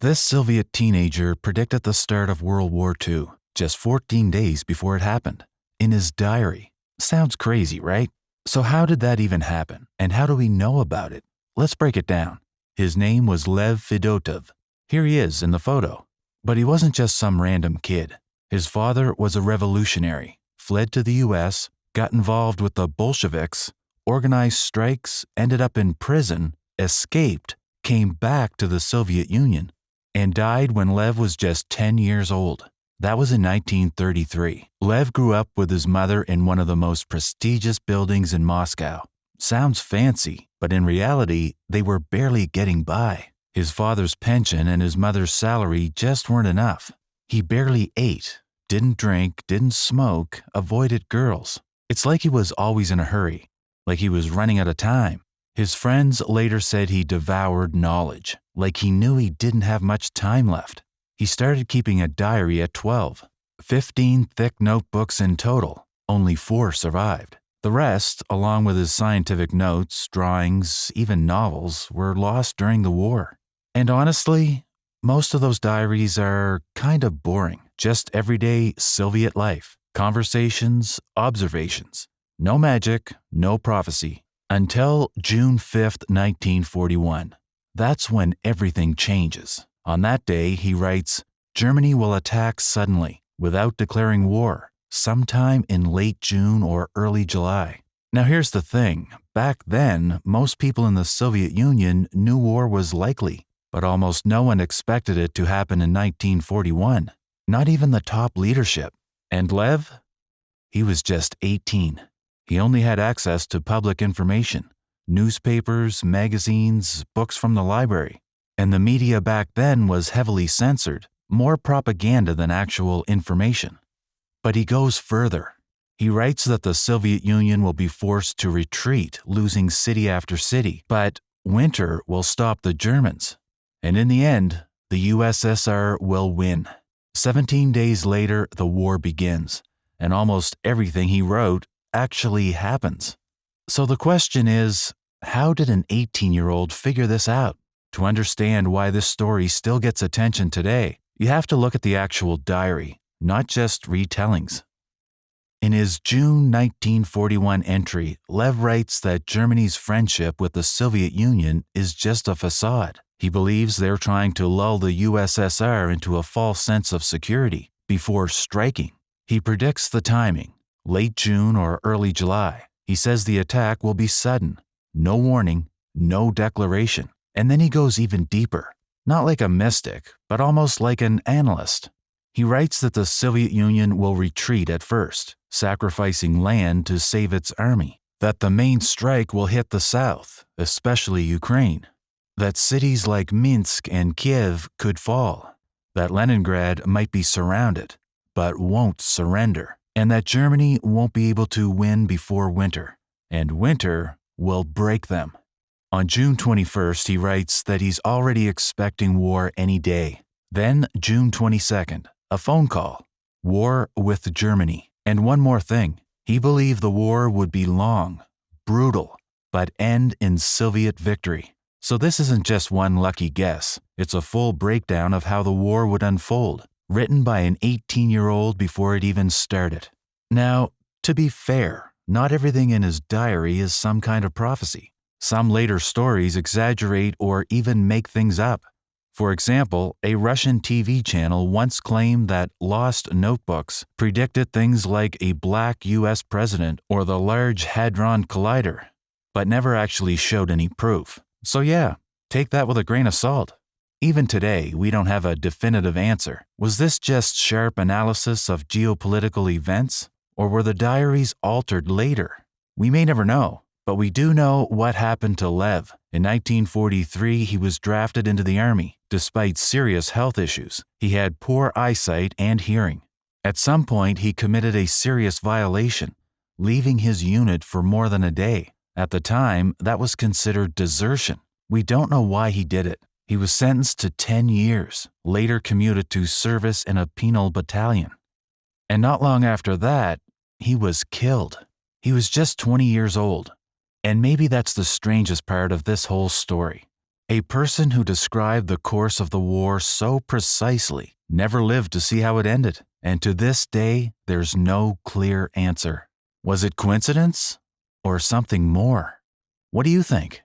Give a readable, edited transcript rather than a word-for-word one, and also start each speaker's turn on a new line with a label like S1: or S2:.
S1: This Soviet teenager predicted the start of World War II just 14 days before it happened. In his diary. Sounds crazy, right? So how did that even happen? And how do we know about it? Let's break it down. His name was Lev Fedotov. Here he is in the photo. But he wasn't just some random kid. His father was a revolutionary, fled to the US, got involved with the Bolsheviks, organized strikes, ended up in prison, escaped, came back to the Soviet Union, and died when Lev was just 10 years old. That was in 1933. Lev grew up with his mother in one of the most prestigious buildings in Moscow. Sounds fancy, but in reality, they were barely getting by. His father's pension and his mother's salary just weren't enough. He barely ate, didn't drink, didn't smoke, avoided girls. It's like he was always in a hurry, like he was running out of time. His friends later said he devoured knowledge, like he knew he didn't have much time left. He started keeping a diary at 12. 15 thick notebooks in total. Only 4 survived. The rest, along with his scientific notes, drawings, even novels, were lost during the war. And honestly, most of those diaries are kind of boring. Just everyday Soviet life. Conversations, observations. No magic, no prophecy. Until June 5th, 1941. That's when everything changes. On that day, he writes, Germany will attack suddenly, without declaring war, sometime in late June or early July. Now here's the thing. Back then, most people in the Soviet Union knew war was likely, but almost no one expected it to happen in 1941. Not even the top leadership. And Lev? He was just 18. He only had access to public information, newspapers, magazines, books from the library. And the media back then was heavily censored, more propaganda than actual information. But he goes further. He writes that the Soviet Union will be forced to retreat, losing city after city, but winter will stop the Germans. And in the end, the USSR will win. 17 days later, the war begins, and almost everything he wrote actually happens. So the question is, how did an 18-year-old figure this out? To understand why this story still gets attention today, you have to look at the actual diary, not just retellings. In his June 1941 entry, Lev writes that Germany's friendship with the Soviet Union is just a facade. He believes they're trying to lull the USSR into a false sense of security before striking. He predicts the timing, late June or early July. He says the attack will be sudden, no warning, no declaration. And then he goes even deeper, not like a mystic, but almost like an analyst. He writes that the Soviet Union will retreat at first, sacrificing land to save its army, that the main strike will hit the south, especially Ukraine, that cities like Minsk and Kiev could fall, that Leningrad might be surrounded, but won't surrender, and that Germany won't be able to win before winter, and winter will break them. On June 21st, he writes that he's already expecting war any day. Then, June 22nd, a phone call. War with Germany. And one more thing. He believed the war would be long, brutal, but end in Soviet victory. So this isn't just one lucky guess. It's a full breakdown of how the war would unfold, written by an 18-year-old before it even started. Now, to be fair, not everything in his diary is some kind of prophecy. Some later stories exaggerate or even make things up. For example, a Russian TV channel once claimed that lost notebooks predicted things like a black U.S. president or the Large Hadron Collider, but never actually showed any proof. So yeah, take that with a grain of salt. Even today, we don't have a definitive answer. Was this just sharp analysis of geopolitical events, or were the diaries altered later? We may never know. But we do know what happened to Lev. In 1943, he was drafted into the army. Despite serious health issues, he had poor eyesight and hearing. At some point, he committed a serious violation, leaving his unit for more than a day. At the time, that was considered desertion. We don't know why he did it. He was sentenced to 10 years, later commuted to service in a penal battalion. And not long after that, he was killed. He was just 20 years old. And maybe that's the strangest part of this whole story. A person who described the course of the war so precisely never lived to see how it ended, and to this day, there's no clear answer. Was it coincidence or something more? What do you think?